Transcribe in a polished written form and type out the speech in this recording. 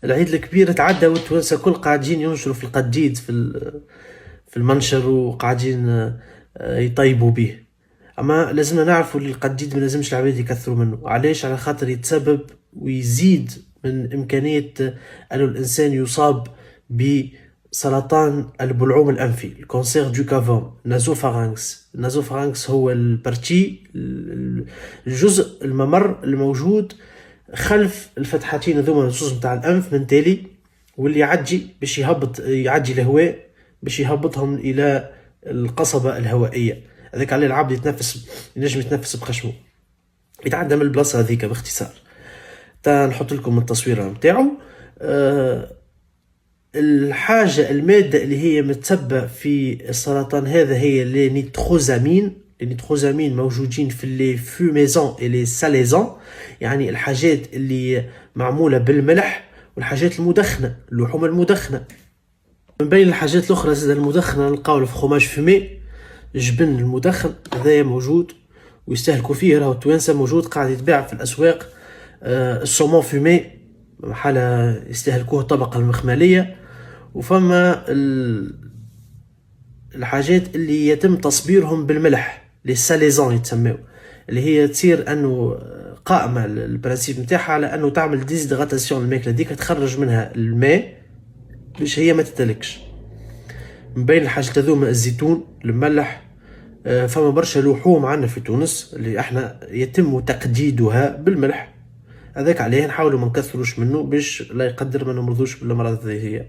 العيد الكبير تعدى والتوانسة كل قاعدين ينشروا في القديد في المنشر، وقاعدين يطيبوا به. اما لازمنا نعرفوا اللي القديد ما لازمش العباد يكثروا منه. علاش؟ على خاطر يتسبب ويزيد من امكانية انه الانسان يصاب بسرطان البلعوم الانفي، الكونسير دو كافون، نازوفارانكس. النازوفارانكس هو البارتي، الجزء الممر الموجود خلف الفتحتين هذوما الزوز نتاع الانف من تالي، واللي يعدي باش يعدي الهواء باش يهبطهم الى القصبة الهوائية. هذاك عليه العبد يتنفس، ينجم يتنفس بخشمه، يتعدى من البلاصة هذيك باختصار. نحط لكم التصويرة نتاعو. الحاجة المادة اللي هي متسبة في السرطان هذا هي لي نيتروزامين. النيتروزامين موجودين في لي فوميزون et لي ساليزون، يعني الحاجات اللي معمولة بالملح والحاجات المدخنة، اللحوم المدخنة. من بين الحاجات الأخرى زاد المدخنة نلقاو الفخوماج فومي، الجبن المدخن هذايا موجود ويستهلكوا فيه، راهو التوانسة موجود قاعد يتباع في الأسواق. السومون فومي حالة يستهلكوه الطبقة المخملية. وفما الحاجات اللي يتم تصبيرهم بالملح، لي ساليزون يتسموا، اللي هي تصير انه قائمة البرانسيب نتاعها على انه تعمل ديزيدغاتاسيون الماكلة ديك، تخرج منها الماء باش هي ما تتلكش. من بين الحاجات هذوما الزيتون المملح. فما برشا لحوم عندنا في تونس اللي احنا يتم تقديدها بالملح، هذاك عليه نحاولوا ما نكثروش منه باش لا يقدر ما نمرضوش بالامراض هذه هي.